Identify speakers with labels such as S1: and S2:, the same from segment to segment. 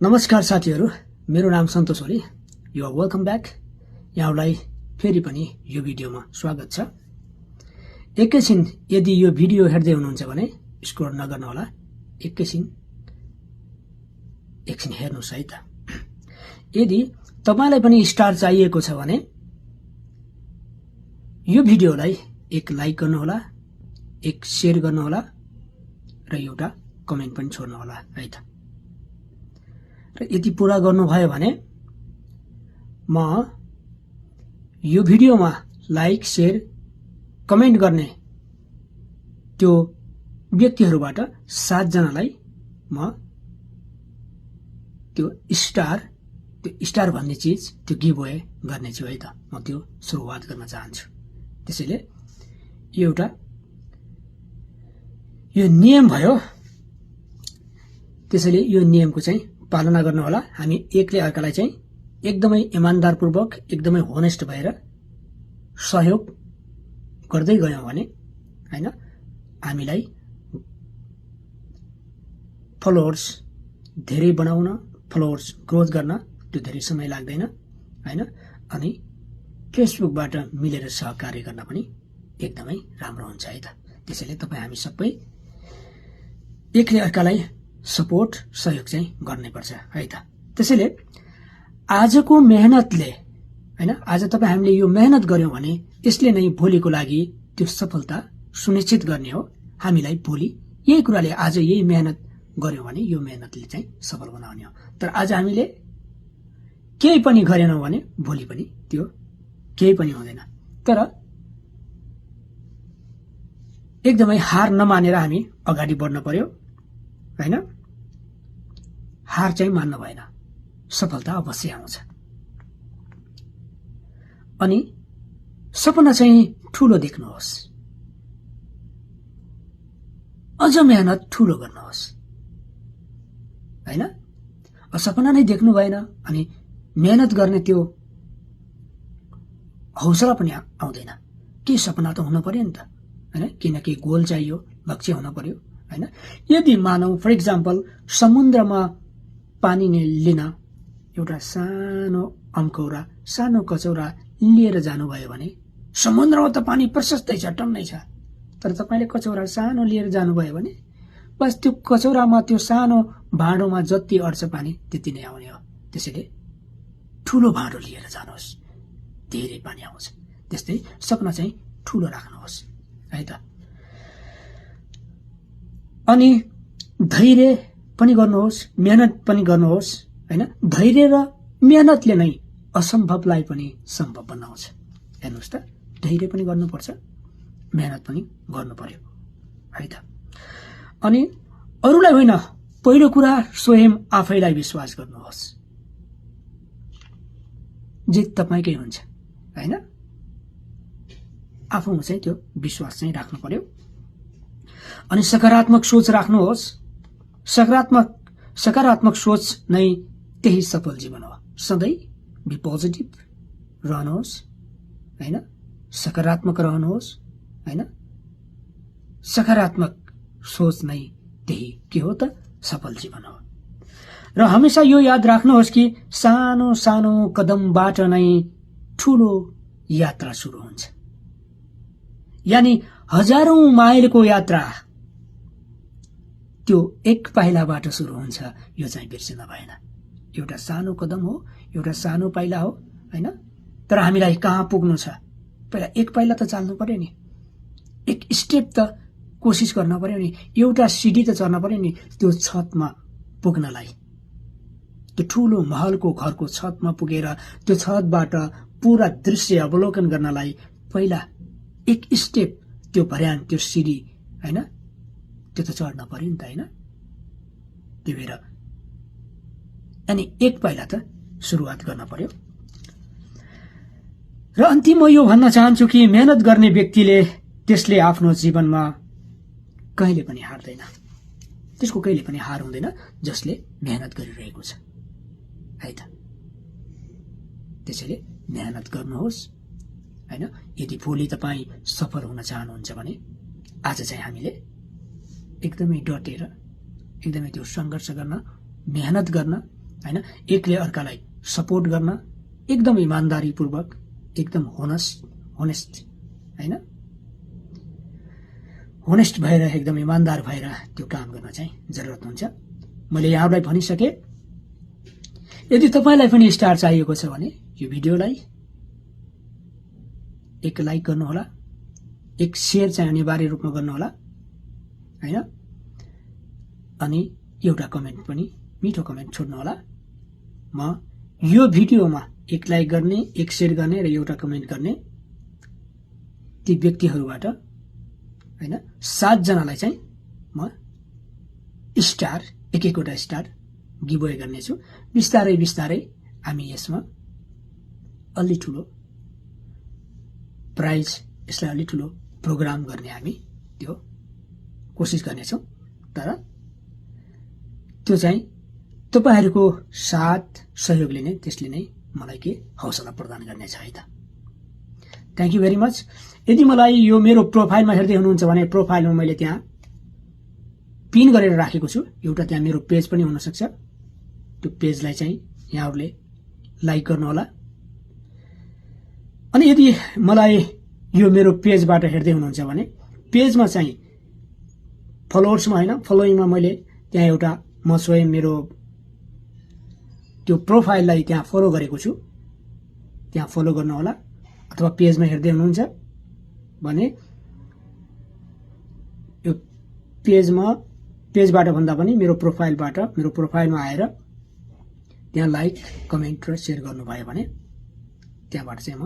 S1: नमस्कार साथीहरू, मेरो नाम Santosh Oli. You are welcome back. यहाँलाई फेरि पनि यो भिडियोमा स्वागत छ। एकैछिन यदि यो भिडियो हेर्दै हुनुहुन्छ भने स्क्रोल नगर्नुहोला, एकछिन हेर्नुहोस् है त। यदि तपाईलाई पनि स्टार चाहिएको छ भने यो भिडियोलाई एक लाइक गर्नुहोला, एक शेयर गर्नुहोला र एउटा कमेन्ट पनि छोड्नुहोला है त। र यति पूरा गर्नुभयो भने म यो भिडियोमा लाइक शेयर कमेन्ट गर्ने त्यो व्यक्तिहरूबाट 7 जनालाई म त्यो स्टार भन्ने चीज त्यो गिभअवे गर्ने छु है त। म त्यो सुरुवात गर्न चाहन्छु। त्यसैले यो नियम भयो। त्यसैले यो नियमको चाहिँ पालना गर्नुहोला। हामी एकले अर्कालाई चाहिँ एकदमै इमानदारपूर्वक, एकदमै होनेस्ट भएर सहयोग गर्दै गयौं भने हैन, हामीलाई फलोअर्स धेरै बनाउन, फलोअर्स ग्रोथ गर्न त्यो धेरै समय लाग्दैन हैन। अनि फेसबुकबाट मिलेर सहकार्य गर्न पनि एकदमै राम्रो हुन्छ है त। त्यसैले तपाई हामी सबै एकले अर्कालाई सपोर्ट, सहयोग चाहिँ गर्नुपर्छ है त। त्यसैले आजको मेहनतले हैन, आज तपाई हामीले यो मेहनत गर्यौं भने यसले नै भोलिको लागि त्यो सफलता सुनिश्चित गर्ने हो। हामीलाई भोलि यही कुराले, आज यही मेहनत गर्यौं भने यो मेहनतले चाहिँ सफल बनाउने हो। तर आज हामीले केही पनि गरेनौं भने भोलि पनि त्यो केही पनि हुँदैन। तर एकदमै हार नमानेर हामी अगाडि बढ्न पर्यो हैन। हार चाहिँ मान्न भएन, सफलता अवश्य आउँछ। अनि सपना चाहिँ ठूलो देख्नुहोस्, अझ मेहनत ठूलो गर्नुहोस् हैन। सपना नै देख्नु भएन अनि मेहनत गर्ने त्यो हौसला पनि आउँदैन। के सपना त हुन पर्यो नि त हैन, किनकि गोल चाहियो, लक्ष्य हुन पर्यो हैन। यदि मानौ फर एक्जाम्पल समुद्रमा पानी लिन एउटा सानो अम्कौरा, सानो कचौरा लिएर जानुभयो भने समुद्रमा त पानी प्रशस्तै छ, टन्नै छ। तर तपाईले कचौरा सानो लिएर जानुभयो भने बस त्यो कचौरामा, त्यो सानो भाँडोमा जति अड्छ पानी त्यति नै आउने हो। त्यसैले ठूलो भाँडो लिएर जानुहोस्, धेरै पानी आउँछ। त्यस्तै सपना चाहिँ ठूलो राख्नुहोस् है त। अनि धैर्य पनि गर्नुहोस्, मेहनत पनि गर्नुहोस् हैन। धैर्य र मेहनतले नै असम्भवलाई पनि सम्भव बनाउँछ। हेर्नुहोस् त, धैर्य पनि गर्नुपर्छ, मेहनत पनि गर्नु पर्यो है त। अनि अरूलाई होइन, पहिलो कुरा स्वयं आफैलाई विश्वास गर्नुहोस्। जित तपाईकै हुन्छ हैन। आफूमा चाहिँ त्यो विश्वास चाहिँ राख्नु पर्यो। अनि सकारात्मक सोच राख्नुहोस्। सकारात्मक सोच नै त्यही सफल जीवन हो। सधैँ बी पोजिटिभ रहनुहोस् हैन, सकारात्मक रहनुहोस् हैन। सकारात्मक सोच नै त्यही के हो त, सफल जीवन हो। र हमेशा यो याद राख्नुहोस् कि सानो सानो कदमबाट नै ठूलो यात्रा सुरु हुन्छ। यानी हजारौं माइलको यात्रा त्यो एक पाइलाबाट सुरु हुन्छ। यो चाहिँ बिर्सिन भएन। एउटा सानो कदम हो, एउटा सानो पाइला हो हैन। तर हामीलाई कहाँ पुग्नु छ, पहिला एक पाइला त चाल्नु पर्यो नि, एक स्टेप त कोसिस गर्न पर्यो नि, एउटा सिडी त चढ्न पर्यो नि। त्यो छतमा पुग्नलाई, त्यो ठूलो महलको घरको छतमा पुगेर त्यो छतबाट पूरा दृश्य अवलोकन गर्नलाई पहिला एक स्टेप, त्यो भर्याङ, त्यो सिडी हैन, त्यो त चढ्न पर्यो नि त हैन। त्यही भएर अनि एक पाइला त सुरुवात गर्न पर्यो। र अन्तिम म यो भन्न चाहन्छु कि मेहनत गर्ने व्यक्तिले त्यसले आफ्नो जीवनमा कहिले पनि हार्दैन। त्यसको कहिले पनि हार हुँदैन जसले मेहनत गरिरहेको छ है त। त्यसैले मेहनत गर्नुहोस् हैन। यदि भोलि तपाई सफल हुन चाहनुहुन्छ भने आज चाहिँ हामीले एकदमै डटेर, एकदमै त्यो संघर्ष गर्न, मेहनत गर्न, हैन, एकले अर्कालाई सपोर्ट गर्न एकदम इमानदारीपूर्वक, एकदम होनेस्ट हैन, होनेस्ट भएर एकदम इमानदार भएर त्यो काम गर्न चाहिँ जरुरत हुन्छ। मैले यहाँलाई भनिसके। यदि तपाईलाई पनि स्टार चाहिएको छ भने यो भिडियोलाई एक लाइक गर्नुहोला, एक शेयर चाहिँ अनिवार्य रूपमा गर्नुहोला हैन, अनि एउटा कमेन्ट पनि, मिठो कमेन्ट छोड्नुहोला। म यो भिडियोमा एक लाइक गर्ने, एक शेयर गर्ने र एउटा कमेन्ट गर्ने ती व्यक्तिहरूबाट हैन 7 जनालाई चाहिँ म स्टार, एक-एकवटा स्टार गिभअवे गर्नेछु। बिस्तारै बिस्तारै हामी यसमा अलि ठुलो प्राइज, यसलाई अलि ठुलो प्रोग्राम गर्ने हामी त्यो कोसिस गर्नेछौँ। तर त्यो चाहिँ तपाईहरुको साथ सहयोगले नै, त्यसले नै मलाई के हौसला प्रदान गर्नेछ है त। Thank you very much. यदि मलाई यो मेरो प्रोफाइलमा हेर्दै हुनुहुन्छ भने प्रोफाइलमा मैले त्यहाँ पिन गरेर राखेको छु। एउटा त्यहाँ मेरो पेज पनि हुन सक्छ। त्यो पेजलाई चाहिँ यहाँहरुले लाइक गर्नु होला। अनि यदि मलाई यो मेरो पेजबाट हेर्दै हुनुहुन्छ भने पेजमा चाहिँ फलोअर्समा हैन, फलोइङमा मैले त्यहाँ एउटा म स्वयं मेरो त्यो प्रोफाइललाई त्यहाँ फलो गरेको छु। त्यहाँ फलो गर्नु होला। अथवा पेजमा हेर्दै हुनुहुन्छ भने यो पेजबाट भन्दा पनि मेरो प्रोफाइलमा आएर त्यहाँ लाइक, कमेन्ट र शेयर गर्नुभयो भने त्यहाँबाट चाहिँ म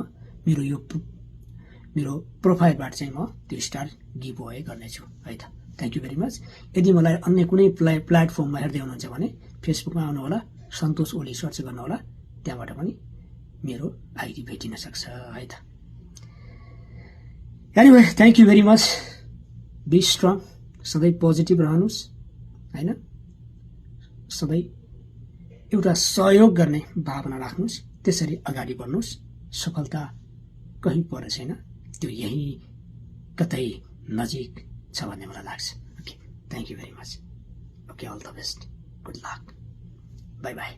S1: मेरो प्रोफाइलबाट चाहिँ म त्यो स्टार गिभअवे गर्नेछु है त। Thank you very much. यदि मलाई अन्य कुनै प्लेटफर्ममा हेर्दै हुनुहुन्छ भने फेसबुकमा आउनु होला, सन्तोष ओली सर्च गर्नु होला। त्यहाँबाट पनि मेरो आइडी भेटिन सक्छ है त। Anyway, thank you very much. Be strong, सधैँ पोजिटिभ रहनुस् हैन, सधैँ एउटा सहयोग गर्ने भावना राख्नुस्, त्यसरी अगाडि बढ्नुस्। सफलता कहीँ पर छैन, त्यो यही कतै नजिक छ भन्ने मलाई लाग्छ। Okay, thank you very much. Okay, all the best, good luck, bye by.